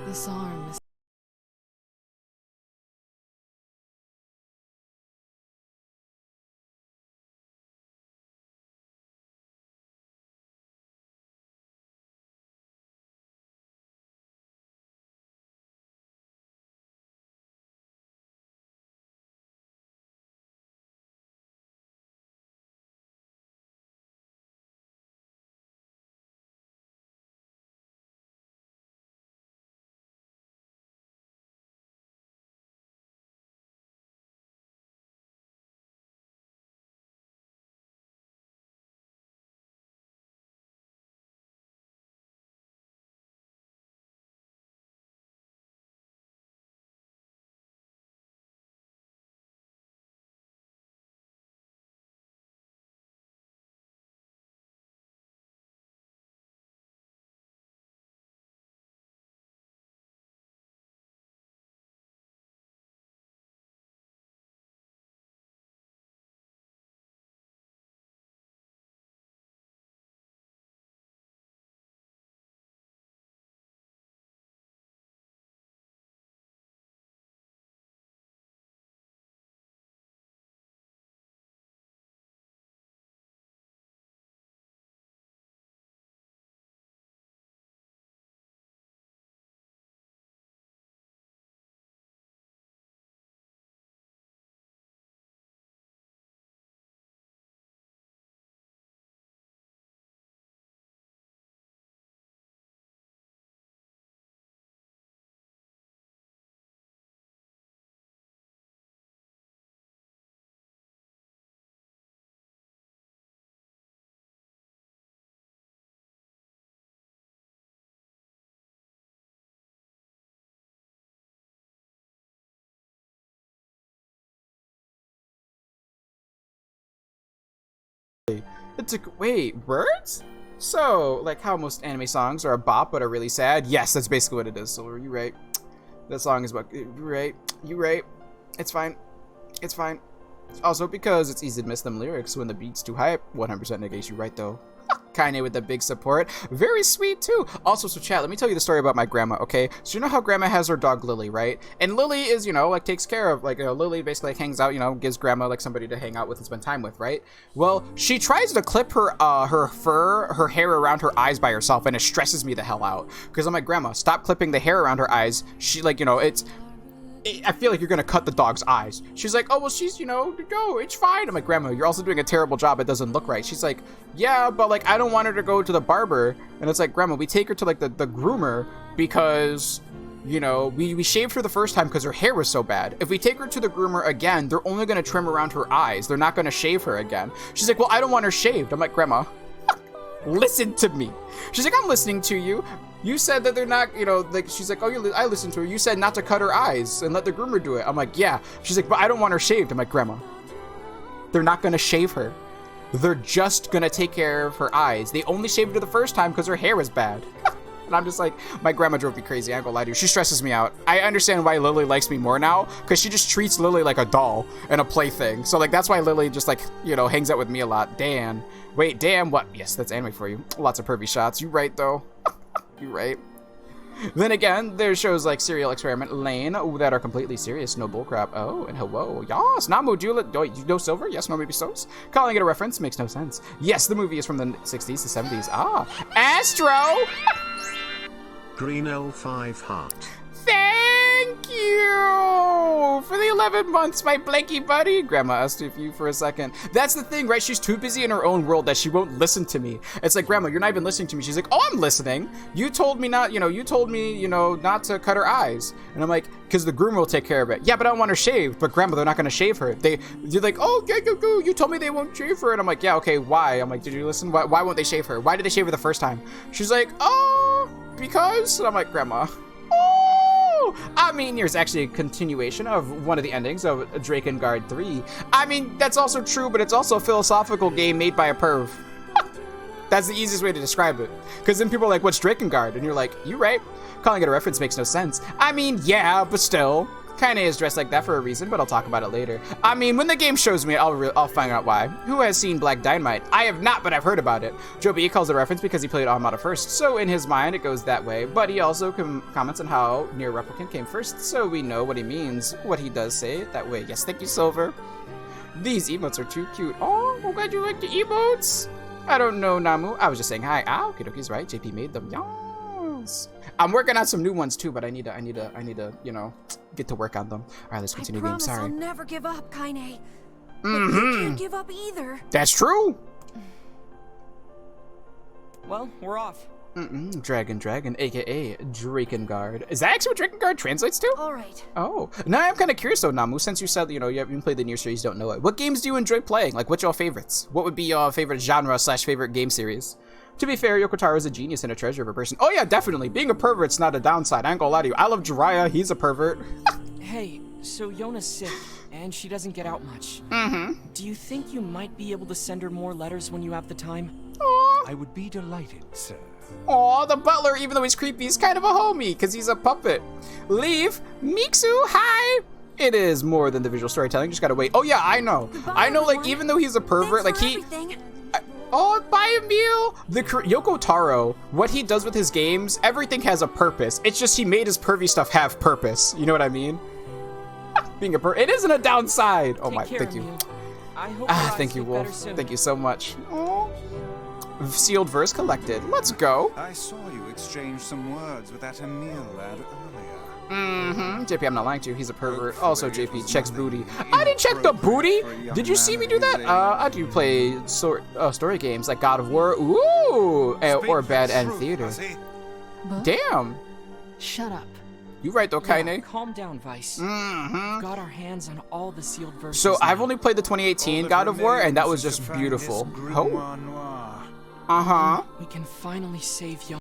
This arm is It's a wait, words? So, like how most anime songs are a bop but are really sad? Yes, that's basically what it is, Silver. You right. That song is about you right. You right. It's fine. It's fine. Also, because it's easy to miss them lyrics when the beat's too hype. 100% negates you right though. Kaine with the big support. Very sweet too. Also, so chat, let me tell you the story about my grandma, okay? So you know how grandma has her dog Lily, right? And Lily is, you know, like takes care of, like, Lily basically like, hangs out, you know, gives grandma like somebody to hang out with and spend time with, right? Well, she tries to clip her hair around her eyes by herself, and it stresses me the hell out. Because I'm like, grandma, stop clipping the hair around her eyes. She, like, you know, I feel like you're gonna cut the dog's eyes. She's like, oh, well, she's, you know, go, it's fine. I'm like, grandma, you're also doing a terrible job. It doesn't look right. She's like, yeah, but like, I don't want her to go to the barber. And it's like, grandma, we take her to like the groomer because, you know, we shaved her the first time because her hair was so bad. If we take her to the groomer again, they're only gonna trim around her eyes. They're not gonna shave her again. She's like, well, I don't want her shaved. I'm like, grandma, listen to me. She's like, I'm listening to you. You said that they're not, you know, like, she's like, oh, I listened to her. You said not to cut her eyes and let the groomer do it. I'm like, yeah. She's like, but I don't want her shaved. I'm like, grandma, they're not going to shave her. They're just going to take care of her eyes. They only shaved her the first time because her hair was bad. And I'm just like, my grandma drove me crazy. I ain't gonna lie to you. She stresses me out. I understand why Lily likes me more now, because she just treats Lily like a doll and a plaything. So, like, that's why Lily just, like, you know, hangs out with me a lot. Dan. Wait, damn, what? Yes, that's anime for you. Lots of pervy shots. You right, though. You right. Then again, there's shows like Serial Experiment Lane that are completely serious, no bullcrap. Oh, and hello. Yes, not modula. You know Silver? Yes, no maybe so's. Calling it a reference makes no sense. Yes, the movie is from the 60s to 70s. Ah, Astro! Green L5 heart. Thank you for the 11 months, my blanky buddy. Grandma asked if you for a second. That's the thing, right? She's too busy in her own world that she won't listen to me. It's like, grandma, you're not even listening to me. She's like, oh, I'm listening. You told me not, you told me, not to cut her eyes. And I'm like, because the groomer will take care of it. Yeah, but I don't want her shaved. But grandma, they're not going to shave her. You're like, oh, go. You told me they won't shave her. And I'm like, yeah, okay, why? I'm like, did you listen? Why won't they shave her? Why did they shave her the first time? She's like, oh, because? And I'm like, grandma, I mean, here's actually a continuation of one of the endings of Drakengard 3. I mean, that's also true, but it's also a philosophical game made by a perv. That's the easiest way to describe it. Because then people are like, what's Drakengard? And you're like, you right. Calling it a reference makes no sense. I mean, yeah, but still. Kaine is dressed like that for a reason, but I'll talk about it later. I mean, when the game shows me, I'll find out why. Who has seen Black Dynamite? I have not, but I've heard about it. Joe B calls it a reference because he played Automata first, so in his mind it goes that way. But he also comments on how Nier Replicant came first, so we know what he means. What he does say it that way. Yes, thank you, Silver. These emotes are too cute. Oh, I'm glad you like the emotes. I don't know, Namu. I was just saying hi. Ah, okay, dokies, right? JP made them. Yes. I'm working on some new ones too, but I need to, you know, get to work on them. All right, let's continue the game. Sorry. I'll never give up, Kaine. Mm-hmm. But you can't give up either. That's true. Well, we're off. Dragon, aka Drakengard. Is that actually what Drakengard translates to? All right. Oh, now I'm kind of curious though, Namu. Since you said you haven't played the Nier series, don't know it. What games do you enjoy playing? Like, what's your favorites? What would be your favorite genre / favorite game series? To be fair, Yoko Taro is a genius and a treasure of a person. Oh yeah, definitely. Being a pervert's not a downside. I ain't gonna lie to you. I love Jiraiya. He's a pervert. Hey, so Yona's sick, and she doesn't get out much. Do you think you might be able to send her more letters when you have the time? I would be delighted, sir. Aw, the butler, even though he's creepy, he's kind of a homie, because he's a puppet. Leave. Miksu, hi. It is more than the visual storytelling. Just gotta wait. Oh yeah, I know. I know, like, even though he's a pervert, like, he... Oh, bye, Emil! Yoko Taro, what he does with his games, everything has a purpose. It's just he made his pervy stuff have purpose. You know what I mean? Being a it isn't a downside. Oh my, thank you. I hope Thank you, Wolf. Thank you so much. Aww. Sealed verse collected. Let's go. I saw you exchange some words with that Emil lad earlier. JP, I'm not lying to you. He's a pervert. Also, JP checks booty. I didn't check the booty. Did you see me do that? I do play story games like God of War. Ooh, or Bad End Theater. Damn. Shut up. You right though, Kaine. Yeah, calm down, Vice. We've got our hands on all the sealed verses. So now. I've only played the 2018 God of War, and that was just beautiful. Oh. We can finally save Yona.